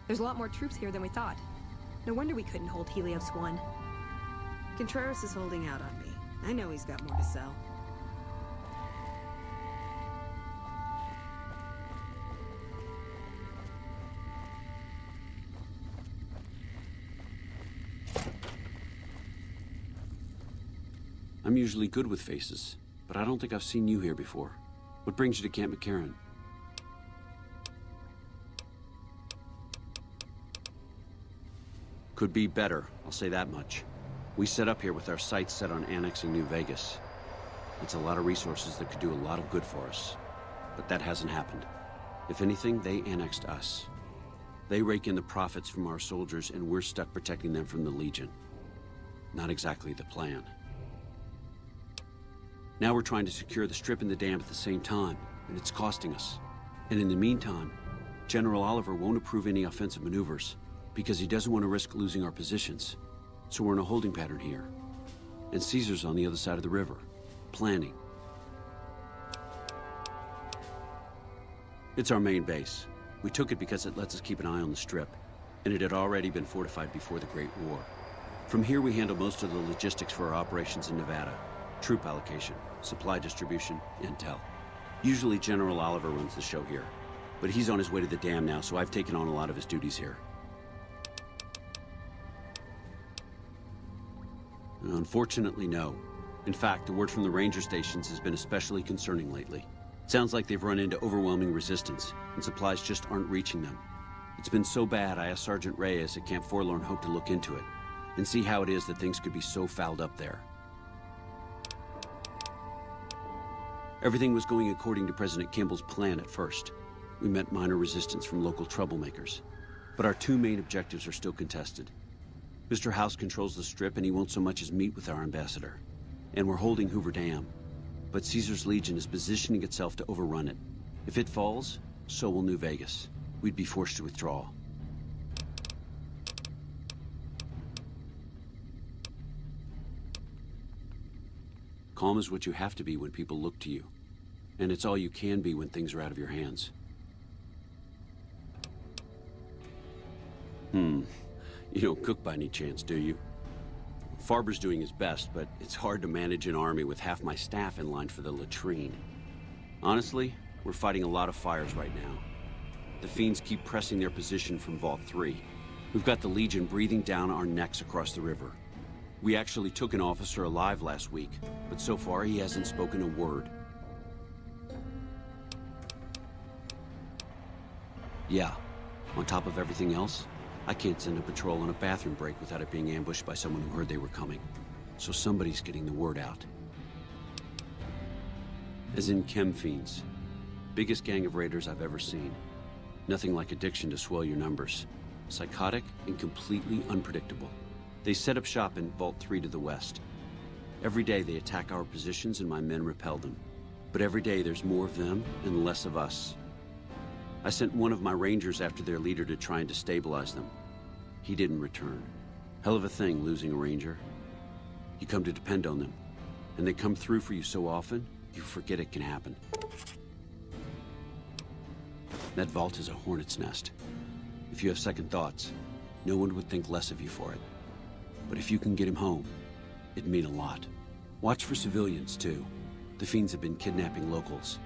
There's a lot more troops here than we thought. No wonder we couldn't hold Helios 1. Contreras is holding out on me. I know he's got more to sell. I'm usually good with faces, but I don't think I've seen you here before. What brings you to Camp McCarran? Could be better, I'll say that much. We set up here with our sights set on annexing New Vegas. It's a lot of resources that could do a lot of good for us. But that hasn't happened. If anything, they annexed us. They rake in the profits from our soldiers, and we're stuck protecting them from the Legion. Not exactly the plan. Now we're trying to secure the Strip and the dam at the same time, and it's costing us. And in the meantime, General Oliver won't approve any offensive maneuvers, because he doesn't want to risk losing our positions. So we're in a holding pattern here. And Caesar's on the other side of the river, planning. It's our main base. We took it because it lets us keep an eye on the Strip, and it had already been fortified before the Great War. From here we handle most of the logistics for our operations in Nevada. Troop allocation, supply distribution, intel. Usually General Oliver runs the show here, but he's on his way to the dam now, so I've taken on a lot of his duties here. Unfortunately, no. In fact, the word from the ranger stations has been especially concerning lately. It sounds like they've run into overwhelming resistance, and supplies just aren't reaching them. It's been so bad, I asked Sergeant Reyes at Camp Forlorn Hope to look into it, and see how it is that things could be so fouled up there. Everything was going according to President Kimball's plan at first. We met minor resistance from local troublemakers. But our two main objectives are still contested. Mr. House controls the Strip, and he won't so much as meet with our ambassador. And we're holding Hoover Dam. But Caesar's Legion is positioning itself to overrun it. If it falls, so will New Vegas. We'd be forced to withdraw. Calm is what you have to be when people look to you. And it's all you can be when things are out of your hands. You don't cook by any chance, do you? Farber's doing his best, but it's hard to manage an army with half my staff in line for the latrine. Honestly, we're fighting a lot of fires right now. The Fiends keep pressing their position from Vault 3. We've got the Legion breathing down our necks across the river. We actually took an officer alive last week, but so far he hasn't spoken a word. Yeah, on top of everything else, I can't send a patrol on a bathroom break without it being ambushed by someone who heard they were coming. So somebody's getting the word out. As in Chem Fiends. Biggest gang of raiders I've ever seen. Nothing like addiction to swell your numbers. Psychotic and completely unpredictable. They set up shop in Vault 3 to the west. Every day they attack our positions and my men repel them. But every day there's more of them and less of us. I sent one of my rangers after their leader to try and destabilize them. He didn't return. Hell of a thing, losing a ranger. You come to depend on them, and they come through for you so often, you forget it can happen. That vault is a hornet's nest. If you have second thoughts, no one would think less of you for it. But if you can get him home, it'd mean a lot. Watch for civilians, too. The Fiends have been kidnapping locals.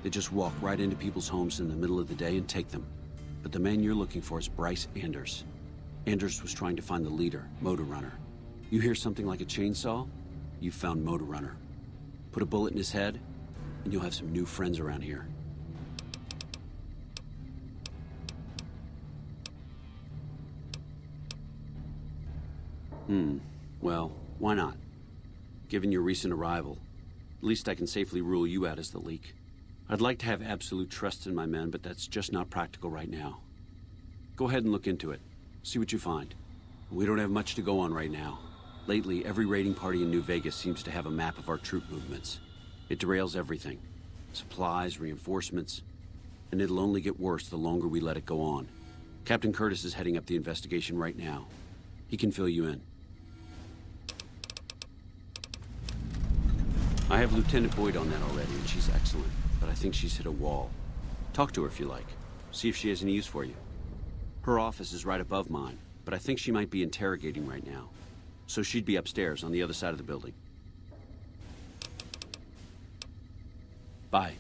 They just walk right into people's homes in the middle of the day and take them. But the man you're looking for is Bryce Anders. Anders was trying to find the leader, Motor Runner. You hear something like a chainsaw? You've found Motor Runner. Put a bullet in his head, and you'll have some new friends around here. Well, why not? Given your recent arrival, at least I can safely rule you out as the leak. I'd like to have absolute trust in my men, but that's just not practical right now. Go ahead and look into it. See what you find. We don't have much to go on right now. Lately, every raiding party in New Vegas seems to have a map of our troop movements. It derails everything. Supplies, reinforcements. And it'll only get worse the longer we let it go on. Captain Curtis is heading up the investigation right now. He can fill you in. I have Lieutenant Boyd on that already, and she's excellent. But I think she's hit a wall. Talk to her if you like. See if she has any use for you. Her office is right above mine, but I think she might be interrogating right now. So she'd be upstairs on the other side of the building. Bye.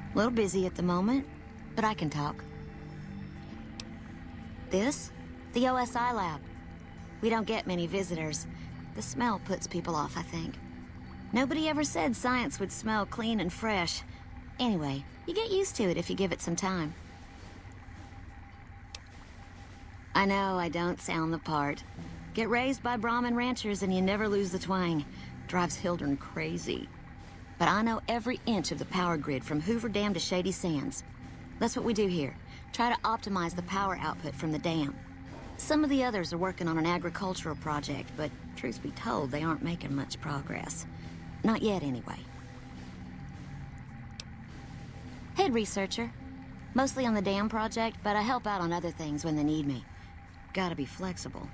A little busy at the moment, but I can talk. This? The OSI lab. We don't get many visitors. The smell puts people off, I think. Nobody ever said science would smell clean and fresh. Anyway, you get used to it if you give it some time. I know I don't sound the part. Get raised by Brahmin ranchers and you never lose the twang. Drives Hildern crazy. But I know every inch of the power grid from Hoover Dam to Shady Sands. That's what we do here. Try to optimize the power output from the dam. Some of the others are working on an agricultural project, but truth be told, they aren't making much progress. Not yet, anyway. Head researcher. Mostly on the dam project, but I help out on other things when they need me. Gotta be flexible.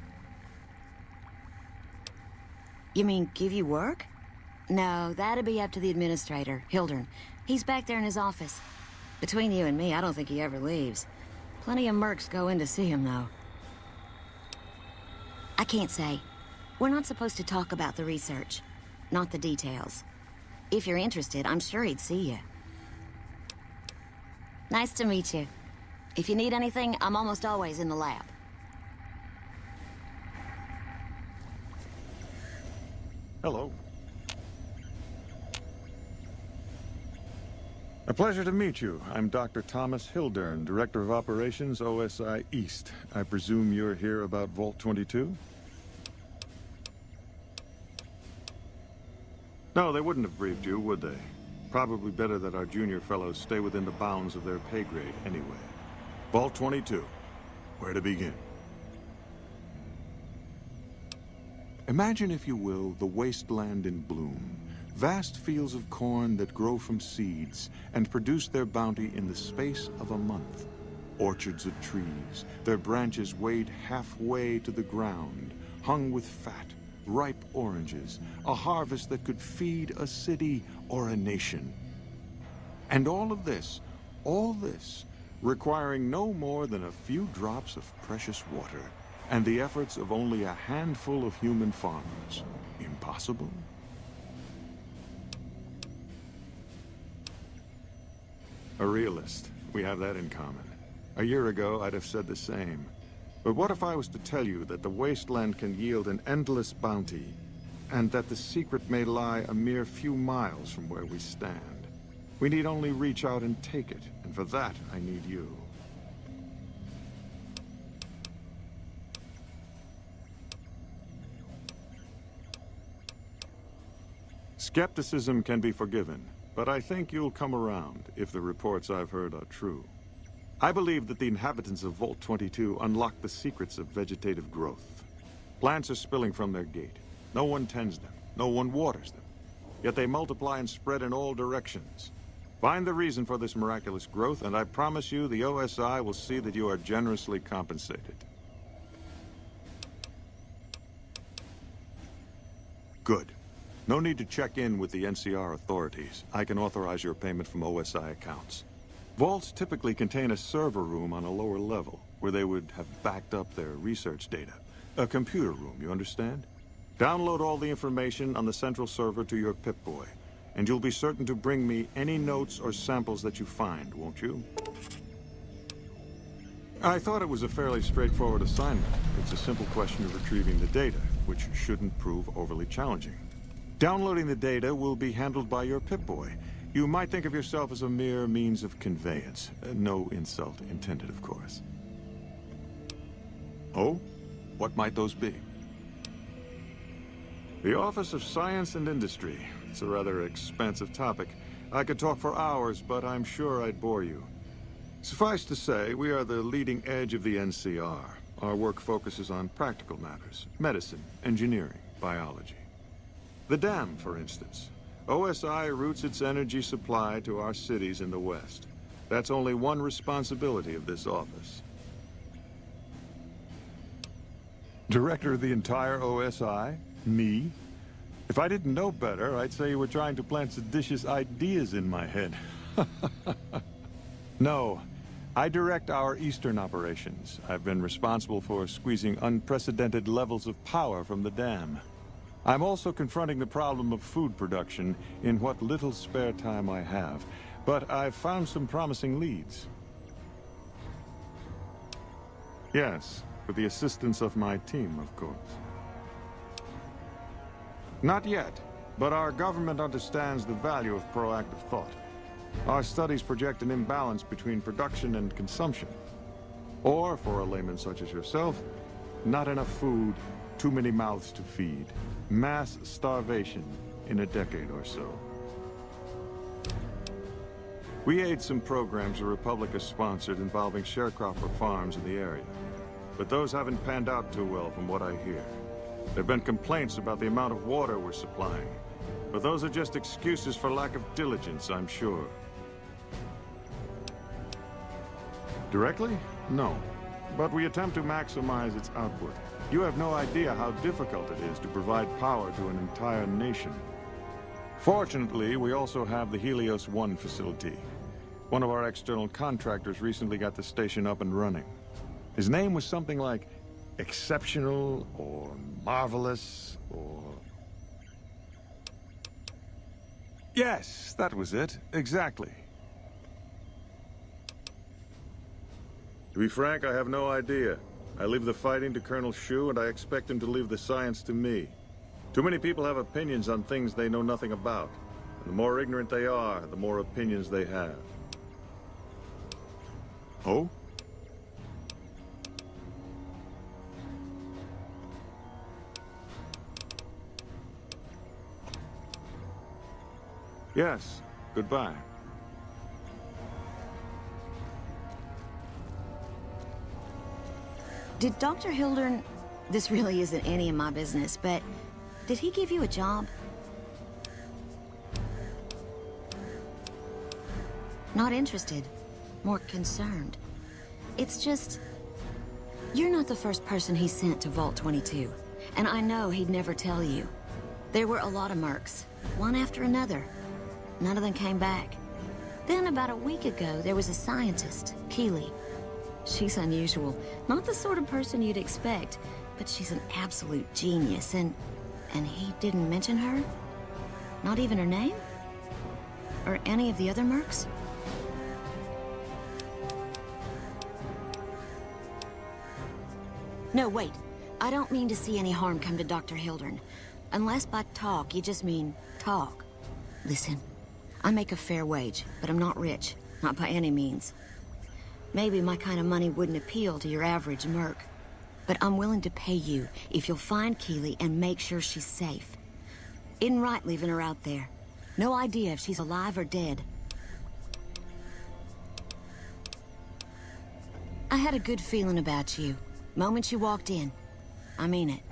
You mean give you work? No, that'd be up to the administrator, Hildern. He's back there in his office. Between you and me, I don't think he ever leaves. Plenty of mercs go in to see him, though. I can't say. We're not supposed to talk about the research, not the details. If you're interested, I'm sure he'd see you. Nice to meet you. If you need anything, I'm almost always in the lab. Hello. A pleasure to meet you. I'm Dr. Thomas Hildern, Director of Operations, OSI East. I presume you're here about Vault 22? No, they wouldn't have briefed you, would they? Probably better that our junior fellows stay within the bounds of their pay grade anyway. Vault 22. Where to begin? Imagine, if you will, the wasteland in bloom. Vast fields of corn that grow from seeds and produce their bounty in the space of a month. Orchards of trees, their branches weighed halfway to the ground, hung with fat, ripe oranges, a harvest that could feed a city or a nation. And all this, requiring no more than a few drops of precious water, and the efforts of only a handful of human farmers. Impossible? A realist. We have that in common. A year ago, I'd have said the same. But what if I was to tell you that the wasteland can yield an endless bounty, and that the secret may lie a mere few miles from where we stand? We need only reach out and take it, and for that, I need you. Skepticism can be forgiven. But I think you'll come around if the reports I've heard are true. I believe that the inhabitants of Vault 22 unlock the secrets of vegetative growth. Plants are spilling from their gate. No one tends them. No one waters them. Yet they multiply and spread in all directions. Find the reason for this miraculous growth, and I promise you the OSI will see that you are generously compensated. Good. No need to check in with the NCR authorities. I can authorize your payment from OSI accounts. Vaults typically contain a server room on a lower level, where they would have backed up their research data. A computer room, you understand? Download all the information on the central server to your Pip-Boy, and you'll be certain to bring me any notes or samples that you find, won't you? I thought it was a fairly straightforward assignment. It's a simple question of retrieving the data, which shouldn't prove overly challenging. Downloading the data will be handled by your Pip-Boy. You might think of yourself as a mere means of conveyance. No insult intended, of course. Oh? What might those be? The Office of Science and Industry. It's a rather expansive topic. I could talk for hours, but I'm sure I'd bore you. Suffice to say, we are the leading edge of the NCR. Our work focuses on practical matters: medicine, engineering, biology. The dam, for instance. OSI routes its energy supply to our cities in the West. That's only one responsibility of this office. Director of the entire OSI? Me? If I didn't know better, I'd say you were trying to plant seditious ideas in my head. No. I direct our eastern operations. I've been responsible for squeezing unprecedented levels of power from the dam. I'm also confronting the problem of food production in what little spare time I have. But I've found some promising leads. Yes, with the assistance of my team, of course. Not yet, but our government understands the value of proactive thought. Our studies project an imbalance between production and consumption. Or, for a layman such as yourself, not enough food, too many mouths to feed. Mass starvation in a decade or so. We aid some programs the Republic has sponsored involving sharecropper farms in the area. But those haven't panned out too well from what I hear. There have been complaints about the amount of water we're supplying. But those are just excuses for lack of diligence, I'm sure. Directly? No. But we attempt to maximize its output. You have no idea how difficult it is to provide power to an entire nation. Fortunately, we also have the Helios 1 facility. One of our external contractors recently got the station up and running. His name was something like exceptional, or marvelous, or... Yes, that was it. Exactly. To be frank, I have no idea. I leave the fighting to Colonel Shu, and I expect him to leave the science to me. Too many people have opinions on things they know nothing about. And the more ignorant they are, the more opinions they have. Oh? Yes. Goodbye. Did Dr. Hildern... This really isn't any of my business, but... Did he give you a job? Not interested. More concerned. It's just... You're not the first person he sent to Vault 22. And I know he'd never tell you. There were a lot of mercs. One after another. None of them came back. Then about a week ago, there was a scientist, Keeley. She's unusual. Not the sort of person you'd expect, but she's an absolute genius, and he didn't mention her? Not even her name? Or any of the other mercs? No, wait. I don't mean to see any harm come to Dr. Hildern. Unless by talk, you just mean talk. Listen, I make a fair wage, but I'm not rich. Not by any means. Maybe my kind of money wouldn't appeal to your average merc. But I'm willing to pay you if you'll find Keeley and make sure she's safe. Isn't right leaving her out there. No idea if she's alive or dead. I had a good feeling about you. Moment you walked in. I mean it.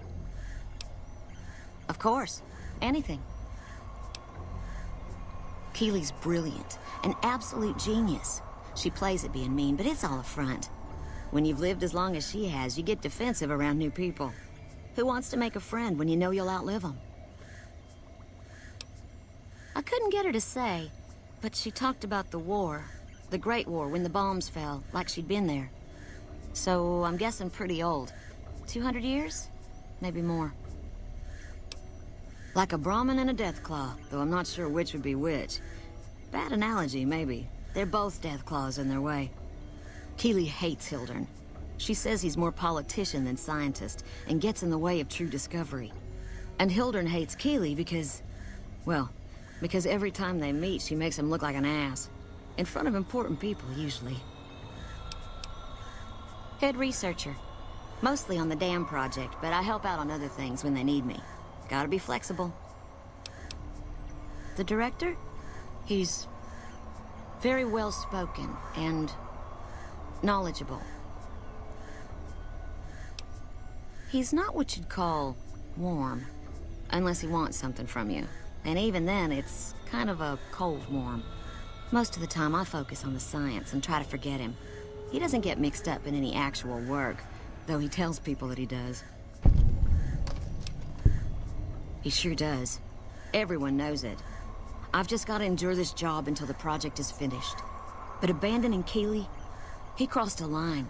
Of course. Anything. Keeley's brilliant. An absolute genius. She plays at being mean, but it's all a front. When you've lived as long as she has, you get defensive around new people. Who wants to make a friend when you know you'll outlive them? I couldn't get her to say, but she talked about the war. The Great War, when the bombs fell, like she'd been there. So, I'm guessing pretty old. 200 years? Maybe more. Like a Brahmin and a Deathclaw, though I'm not sure which would be which. Bad analogy, maybe. They're both Deathclaws in their way. Keeley hates Hildern. She says he's more politician than scientist, and gets in the way of true discovery. And Hildern hates Keeley because... well, because every time they meet, she makes him look like an ass. In front of important people, usually. Head researcher. Mostly on the dam project, but I help out on other things when they need me. Gotta be flexible. The director? He's very well-spoken and knowledgeable. He's not what you'd call warm, unless he wants something from you. And even then, it's kind of a cold warm. Most of the time, I focus on the science and try to forget him. He doesn't get mixed up in any actual work, though he tells people that he does. He sure does. Everyone knows it. I've just got to endure this job until the project is finished. But abandoning Keeley, he crossed a line.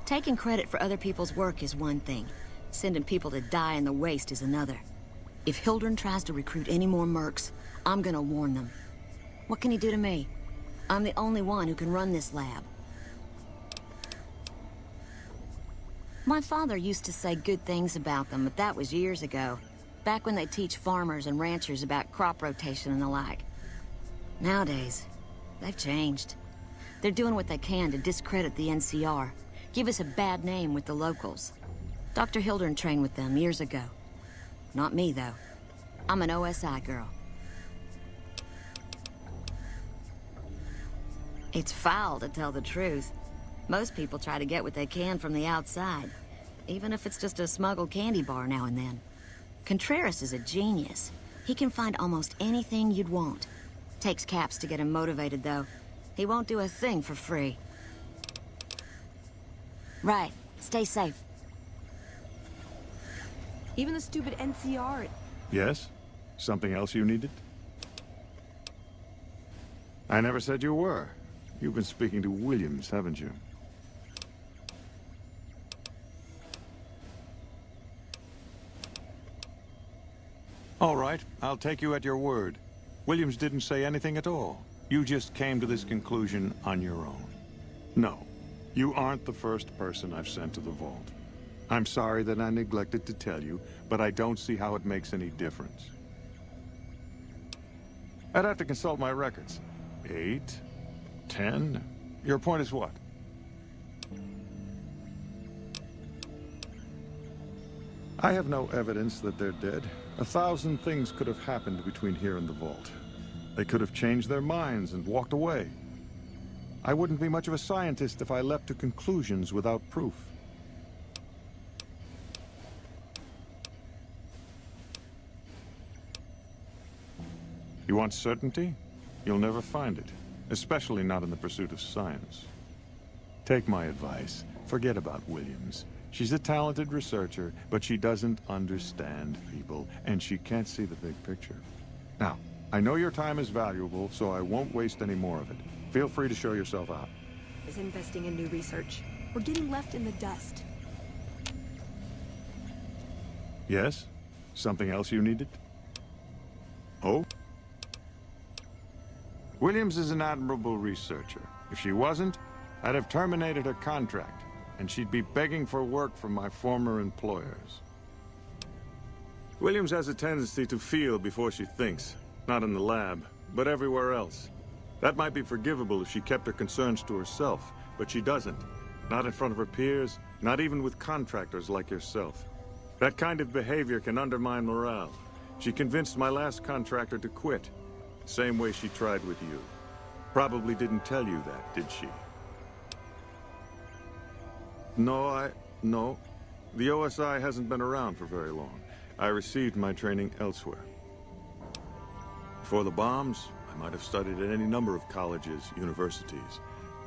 Taking credit for other people's work is one thing. Sending people to die in the waste is another. If Hildren tries to recruit any more mercs, I'm gonna warn them. What can he do to me? I'm the only one who can run this lab. My father used to say good things about them, but that was years ago. Back when they teach farmers and ranchers about crop rotation and the like. Nowadays, they've changed. They're doing what they can to discredit the NCR, give us a bad name with the locals. Dr. Hildren trained with them years ago. Not me, though. I'm an OSI girl. It's foul to tell the truth. Most people try to get what they can from the outside, even if it's just a smuggled candy bar now and then. Contreras is a genius. He can find almost anything you'd want. Takes Caps to get him motivated, though. He won't do a thing for free. Right. Stay safe. Even the stupid NCR... Yes? Something else you needed? I never said you were. You've been speaking to Williams, haven't you? All right, I'll take you at your word. Williams didn't say anything at all. You just came to this conclusion on your own. No, you aren't the first person I've sent to the vault. I'm sorry that I neglected to tell you, but I don't see how it makes any difference. I'd have to consult my records. 8, 10? Your point is what? I have no evidence that they're dead. 1,000 things could have happened between here and the vault. They could have changed their minds and walked away. I wouldn't be much of a scientist if I leapt to conclusions without proof. You want certainty? You'll never find it, especially not in the pursuit of science. Take my advice. Forget about Williams. She's a talented researcher, but she doesn't understand people, and she can't see the big picture. Now, I know your time is valuable, so I won't waste any more of it. Feel free to show yourself out. is investing in new research. We're getting left in the dust. Yes? Something else you needed? Oh? Williams is an admirable researcher. If she wasn't, I'd have terminated her contract, and she'd be begging for work from my former employers. Williams has a tendency to feel before she thinks. Not in the lab, but everywhere else. That might be forgivable if she kept her concerns to herself, but she doesn't. Not in front of her peers, not even with contractors like yourself. That kind of behavior can undermine morale. She convinced my last contractor to quit. Same way she tried with you. Probably didn't tell you that, did she? No. The OSI hasn't been around for very long. I received my training elsewhere. Before the bombs, I might have studied at any number of colleges, universities.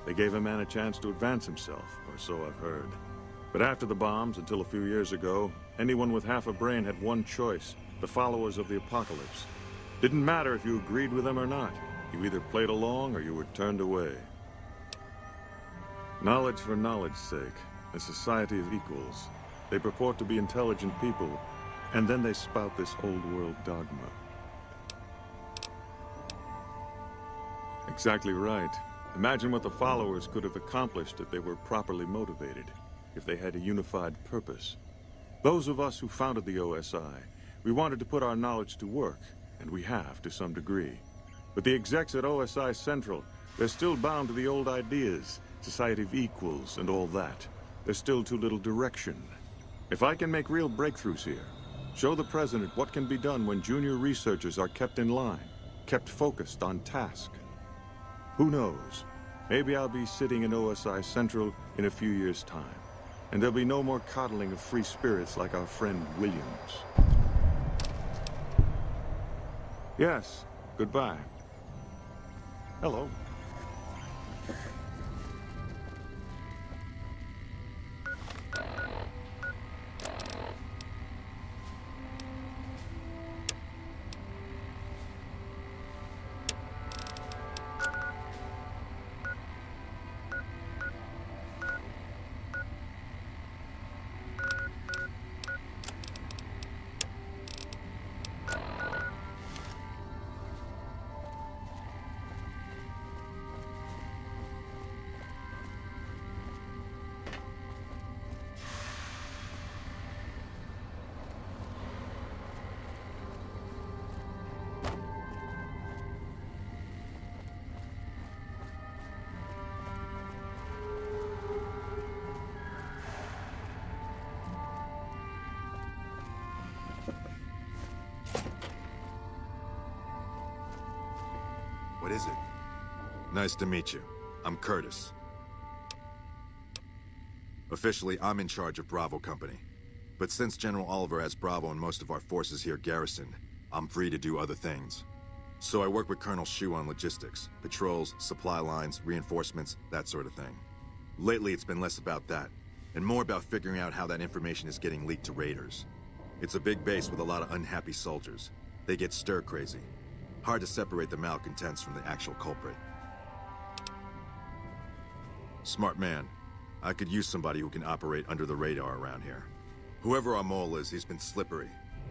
They gave a man a chance to advance himself, or so I've heard. But after the bombs, until a few years ago, anyone with half a brain had one choice: the followers of the apocalypse. Didn't matter if you agreed with them or not. You either played along or you were turned away. Knowledge for knowledge's sake. A society of equals. They purport to be intelligent people, and then they spout this old-world dogma. Exactly right. Imagine what the followers could have accomplished if they were properly motivated, if they had a unified purpose. Those of us who founded the OSI, we wanted to put our knowledge to work, and we have to some degree. But the execs at OSI Central, they're still bound to the old ideas, society of equals and all that. There's still too little direction. If I can make real breakthroughs here, show the President what can be done when junior researchers are kept in line, kept focused on task. Who knows? Maybe I'll be sitting in OSI Central in a few years' time, and there'll be no more coddling of free spirits like our friend Williams. Yes, goodbye. Hello. What is it? Nice to meet you. I'm Curtis. Officially, I'm in charge of Bravo Company. But since General Oliver has Bravo and most of our forces here garrisoned, I'm free to do other things. So I work with Colonel Shu on logistics, patrols, supply lines, reinforcements, that sort of thing. Lately, it's been less about that, and more about figuring out how that information is getting leaked to raiders. It's a big base with a lot of unhappy soldiers. They get stir-crazy. Hard to separate the malcontents from the actual culprit. Smart man. I could use somebody who can operate under the radar around here. Whoever our mole is, he's been slippery.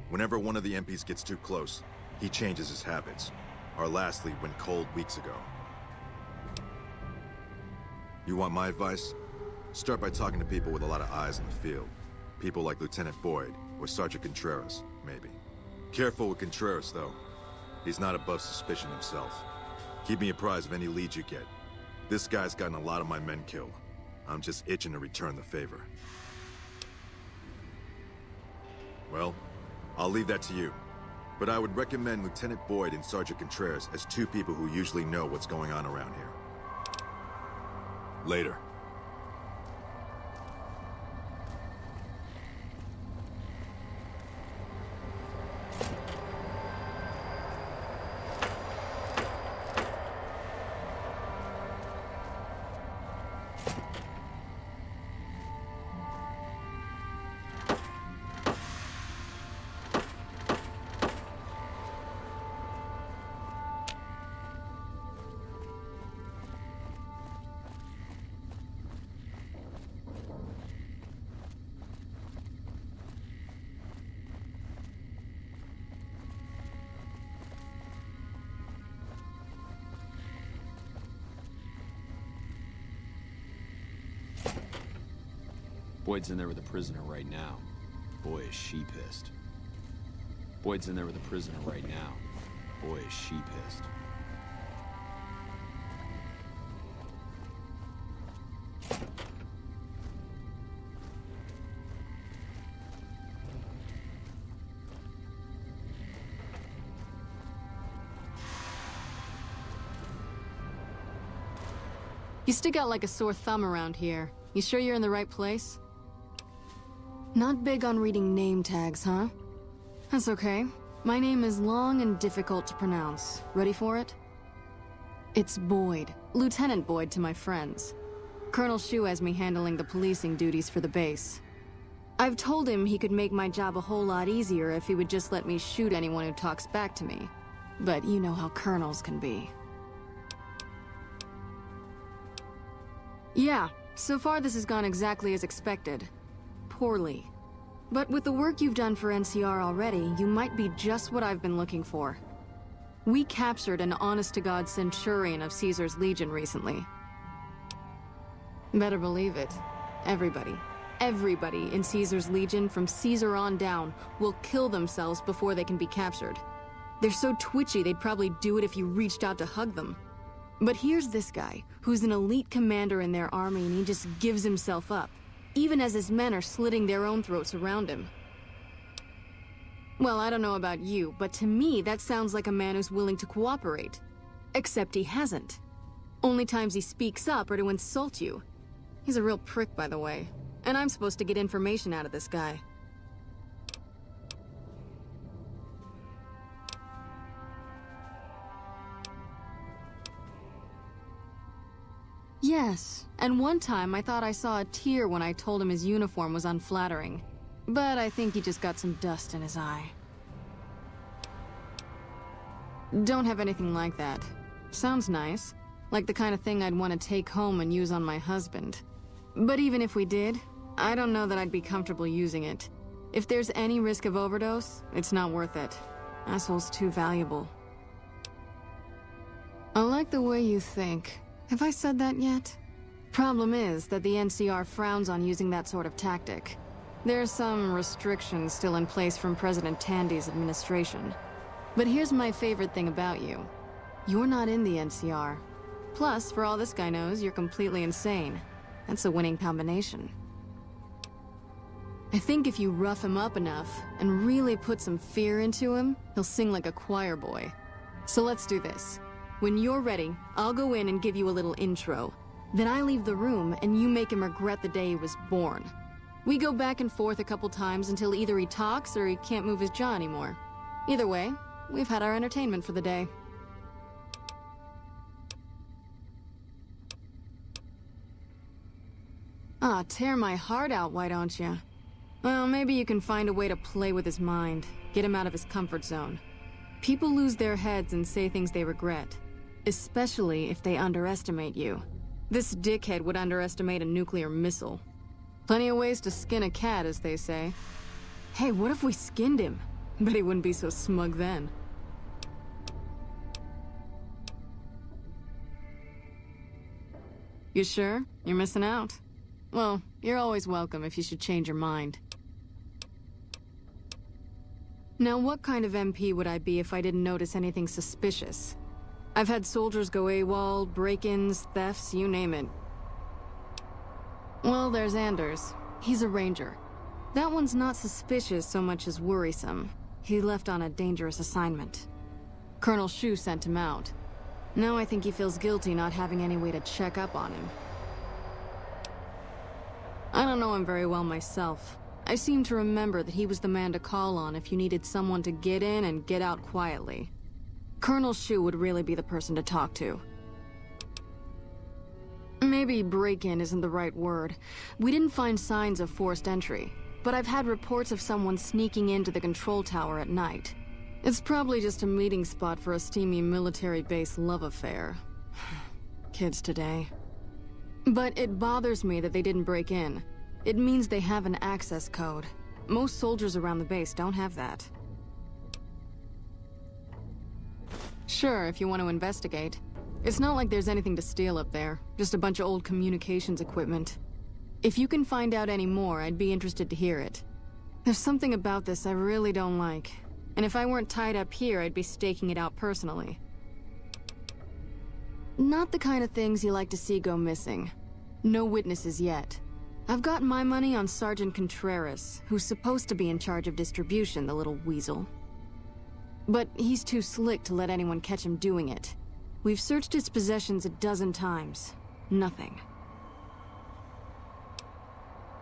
Whenever one of the MPs gets too close, he changes his habits. Our last lead went cold weeks ago. You want my advice? Start by talking to people with a lot of eyes in the field. People like Lieutenant Boyd, or Sergeant Contreras, maybe. Careful with Contreras, though. He's not above suspicion himself. Keep me apprised of any leads you get. This guy's gotten a lot of my men killed. I'm just itching to return the favor. Well, I'll leave that to you. But I would recommend Lieutenant Boyd and Sergeant Contreras as two people who usually know what's going on around here. Later. Boyd's in there with a prisoner right now. Boy, is she pissed. Boyd's in there with a prisoner right now. Boy, is she pissed. You stick out like a sore thumb around here. You sure you're in the right place? Not big on reading name tags, huh? That's okay. My name is long and difficult to pronounce. Ready for it? It's Boyd. Lieutenant Boyd to my friends. Colonel Shu has me handling the policing duties for the base. I've told him he could make my job a whole lot easier if he would just let me shoot anyone who talks back to me. But you know how colonels can be. Yeah, so far this has gone exactly as expected. Poorly. But with the work you've done for NCR already, you might be just what I've been looking for. We captured an honest-to-God Centurion of Caesar's Legion recently. Better believe it. Everybody in Caesar's Legion from Caesar on down will kill themselves before they can be captured. They're so twitchy they'd probably do it if you reached out to hug them. But here's this guy, who's an elite commander in their army, and he just gives himself up, even as his men are slitting their own throats around him. Well, I don't know about you, but to me that sounds like a man who's willing to cooperate. Except he hasn't. Only times he speaks up are to insult you. He's a real prick, by the way. And I'm supposed to get information out of this guy. Yes, and one time I thought I saw a tear when I told him his uniform was unflattering. But I think he just got some dust in his eye. Don't have anything like that. Sounds nice. Like the kind of thing I'd want to take home and use on my husband. But even if we did, I don't know that I'd be comfortable using it. If there's any risk of overdose, it's not worth it. Asshole's too valuable. I like the way you think. Have I said that yet? Problem is that the NCR frowns on using that sort of tactic. There's some restrictions still in place from President Tandy's administration. But here's my favorite thing about you. You're not in the NCR. Plus, for all this guy knows, you're completely insane. That's a winning combination. I think if you rough him up enough, and really put some fear into him, he'll sing like a choir boy. So let's do this. When you're ready, I'll go in and give you a little intro. Then I leave the room, and you make him regret the day he was born. We go back and forth a couple times until either he talks or he can't move his jaw anymore. Either way, we've had our entertainment for the day. Ah, tear my heart out, why don't you? Well, maybe you can find a way to play with his mind, get him out of his comfort zone. People lose their heads and say things they regret, especially if they underestimate you. This dickhead would underestimate a nuclear missile. Plenty of ways to skin a cat, as they say. Hey, what if we skinned him? Bet he wouldn't be so smug then. You sure? You're missing out. Well, you're always welcome if you should change your mind. Now, what kind of MP would I be if I didn't notice anything suspicious? I've had soldiers go AWOL, break-ins, thefts, you name it. Well, there's Anders. He's a ranger. That one's not suspicious so much as worrisome. He left on a dangerous assignment. Colonel Shu sent him out. Now I think he feels guilty not having any way to check up on him. I don't know him very well myself. I seem to remember that he was the man to call on if you needed someone to get in and get out quietly. Colonel Shu would really be the person to talk to. Maybe break-in isn't the right word. We didn't find signs of forced entry, but I've had reports of someone sneaking into the control tower at night. It's probably just a meeting spot for a steamy military base love affair. Kids today. But it bothers me that they didn't break in. It means they have an access code. Most soldiers around the base don't have that. Sure, if you want to investigate. It's not like there's anything to steal up there, just a bunch of old communications equipment. If you can find out any more, I'd be interested to hear it. There's something about this I really don't like, and if I weren't tied up here, I'd be staking it out personally. Not the kind of things you like to see go missing. No witnesses yet. I've got my money on Sergeant Contreras, who's supposed to be in charge of distribution, the little weasel. But he's too slick to let anyone catch him doing it. We've searched his possessions a dozen times. Nothing.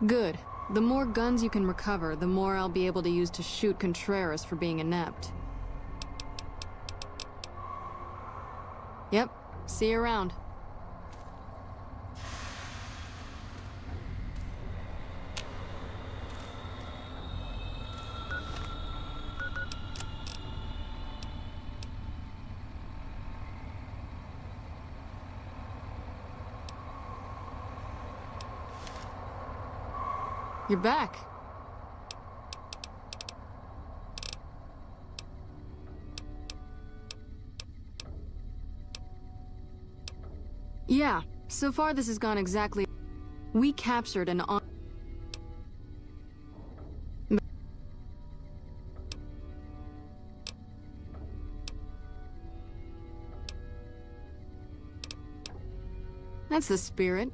Good. The more guns you can recover, the more I'll be able to use to shoot Contreras for being inept. Yep. See you around. You're back. Yeah, so far this has gone exactly... We captured an on... That's the spirit.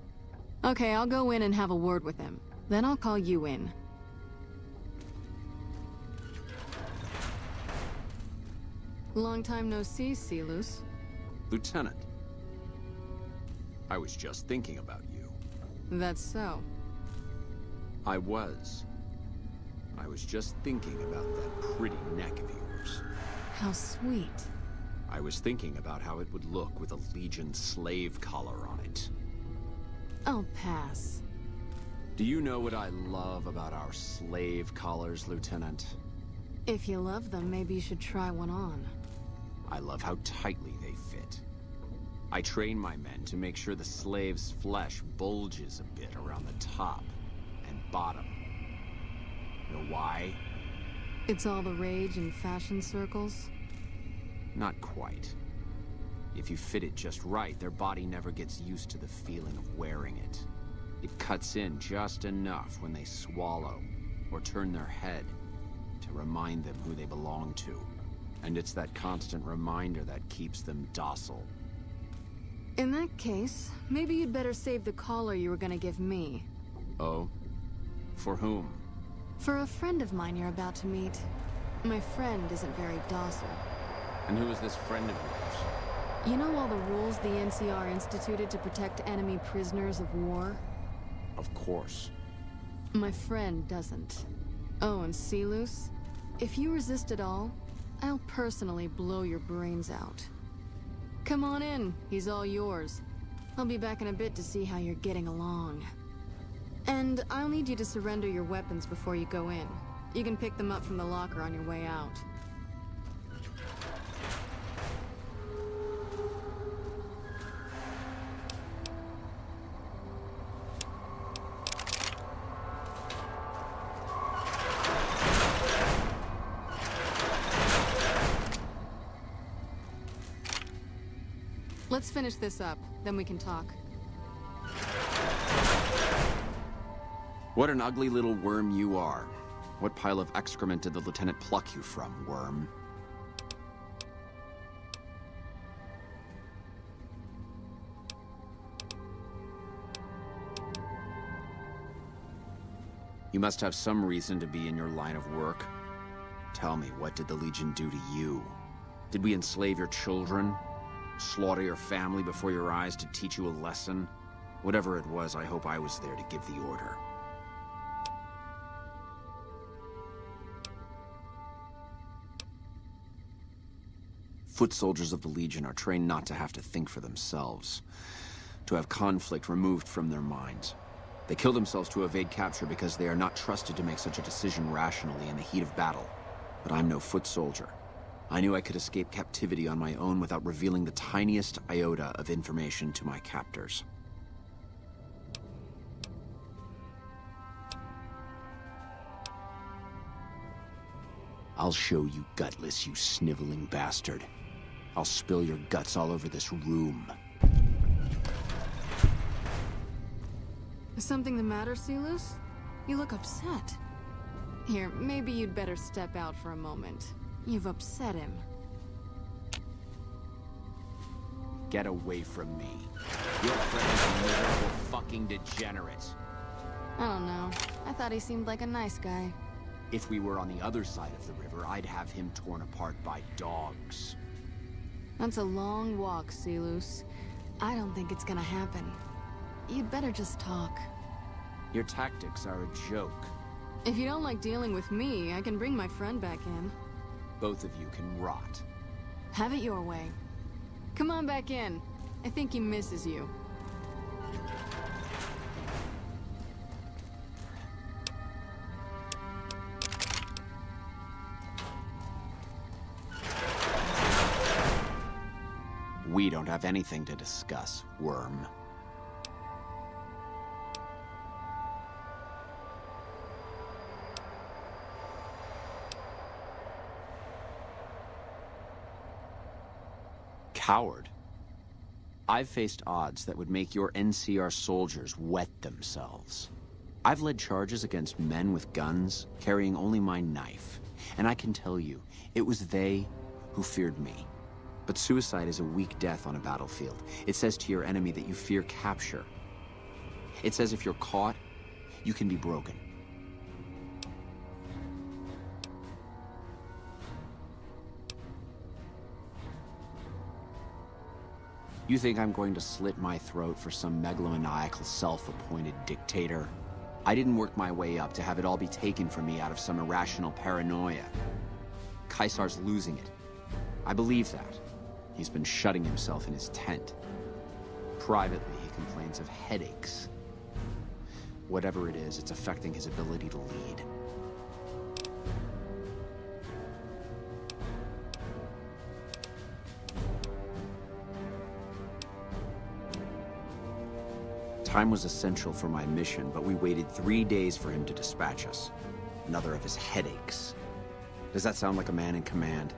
Okay, I'll go in and have a word with him. Then I'll call you in. Long time no see, Silus. Lieutenant. I was just thinking about you. That's so. I was just thinking about that pretty neck of yours. How sweet. I was thinking about how it would look with a Legion slave collar on it. I'll pass. Do you know what I love about our slave collars, Lieutenant? If you love them, maybe you should try one on. I love how tightly they fit. I train my men to make sure the slave's flesh bulges a bit around the top and bottom. Know why? It's all the rage in fashion circles? Not quite. If you fit it just right, their body never gets used to the feeling of wearing it. It cuts in just enough when they swallow or turn their head to remind them who they belong to. And it's that constant reminder that keeps them docile. In that case, maybe you'd better save the collar you were gonna give me. Oh? For whom? For a friend of mine you're about to meet. My friend isn't very docile. And who is this friend of yours? You know all the rules the NCR instituted to protect enemy prisoners of war? Of course. My friend doesn't. Oh, and Silus? If you resist at all, I'll personally blow your brains out. Come on in, he's all yours. I'll be back in a bit to see how you're getting along. And I'll need you to surrender your weapons before you go in. You can pick them up from the locker on your way out. Let's finish this up, then we can talk. What an ugly little worm you are. What pile of excrement did the lieutenant pluck you from, worm? You must have some reason to be in your line of work. Tell me, what did the Legion do to you? Did we enslave your children? Slaughter your family before your eyes to teach you a lesson? Whatever it was, I hope I was there to give the order. Foot soldiers of the Legion are trained not to have to think for themselves, to have conflict removed from their minds. They kill themselves to evade capture because they are not trusted to make such a decision rationally in the heat of battle. But I'm no foot soldier. I knew I could escape captivity on my own without revealing the tiniest iota of information to my captors. I'll show you gutless, you sniveling bastard. I'll spill your guts all over this room. Is something the matter, Silus? You look upset. Here, maybe you'd better step out for a moment. You've upset him. Get away from me. Your friend is a miserable fucking degenerate. I don't know. I thought he seemed like a nice guy. If we were on the other side of the river, I'd have him torn apart by dogs. That's a long walk, Silus. I don't think it's gonna happen. You'd better just talk. Your tactics are a joke. If you don't like dealing with me, I can bring my friend back in. Both of you can rot. Have it your way. Come on back in. I think he misses you. We don't have anything to discuss, worm. Coward. I've faced odds that would make your NCR soldiers wet themselves. I've led charges against men with guns, carrying only my knife. And I can tell you, it was they who feared me. But suicide is a weak death on a battlefield. It says to your enemy that you fear capture. It says if you're caught, you can be broken. You think I'm going to slit my throat for some megalomaniacal self-appointed dictator? I didn't work my way up to have it all be taken from me out of some irrational paranoia. Caesar's losing it. I believe that. He's been shutting himself in his tent. Privately, he complains of headaches. Whatever it is, it's affecting his ability to lead. Time was essential for my mission, but we waited 3 days for him to dispatch us. Another of his headaches. Does that sound like a man in command?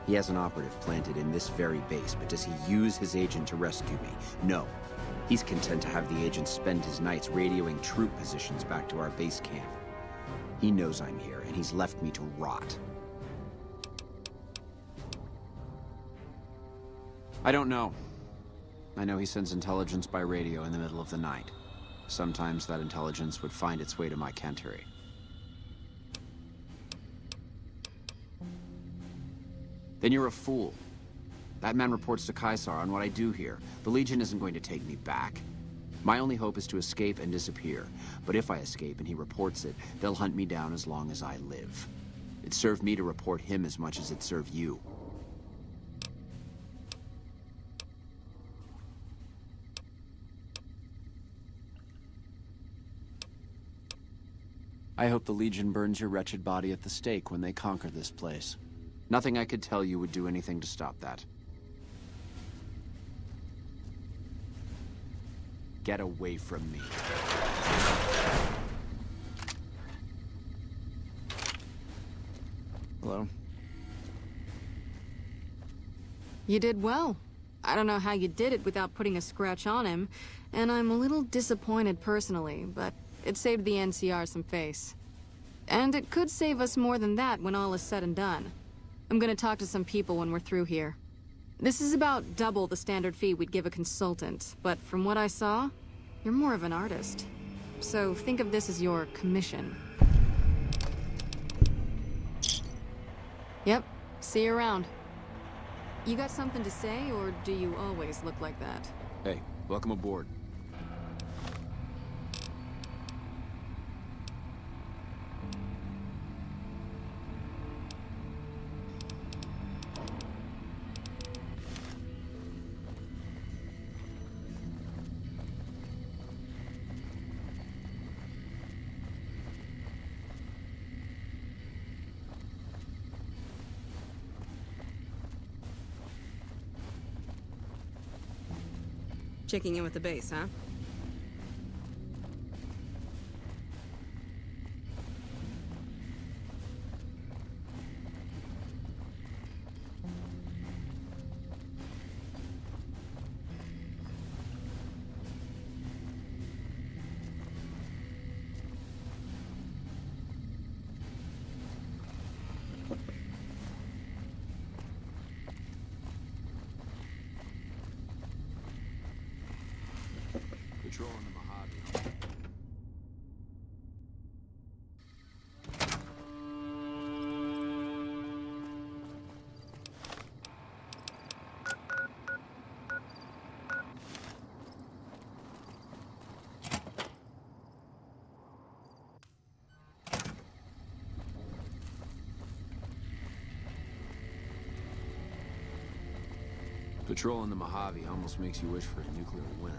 He has an operative planted in this very base, but does he use his agent to rescue me? No. He's content to have the agent spend his nights radioing troop positions back to our base camp. He knows I'm here, and he's left me to rot. I don't know. I know he sends intelligence by radio in the middle of the night. Sometimes that intelligence would find its way to my cantery. Then you're a fool. That man reports to Caesar on what I do here. The Legion isn't going to take me back. My only hope is to escape and disappear. But if I escape and he reports it, they'll hunt me down as long as I live. It served me to report him as much as it served you. I hope the Legion burns your wretched body at the stake when they conquer this place. Nothing I could tell you would do anything to stop that. Get away from me. Hello? You did well. I don't know how you did it without putting a scratch on him, and I'm a little disappointed personally, but it saved the NCR some face. And it could save us more than that when all is said and done. I'm gonna talk to some people when we're through here. This is about double the standard fee we'd give a consultant, but from what I saw, you're more of an artist. So think of this as your commission. Yep, see you around. You got something to say, or do you always look like that? Hey, welcome aboard. Checking in with the base, huh? Patrol on the Mojave. Patrol in the Mojave almost makes you wish for a nuclear winter.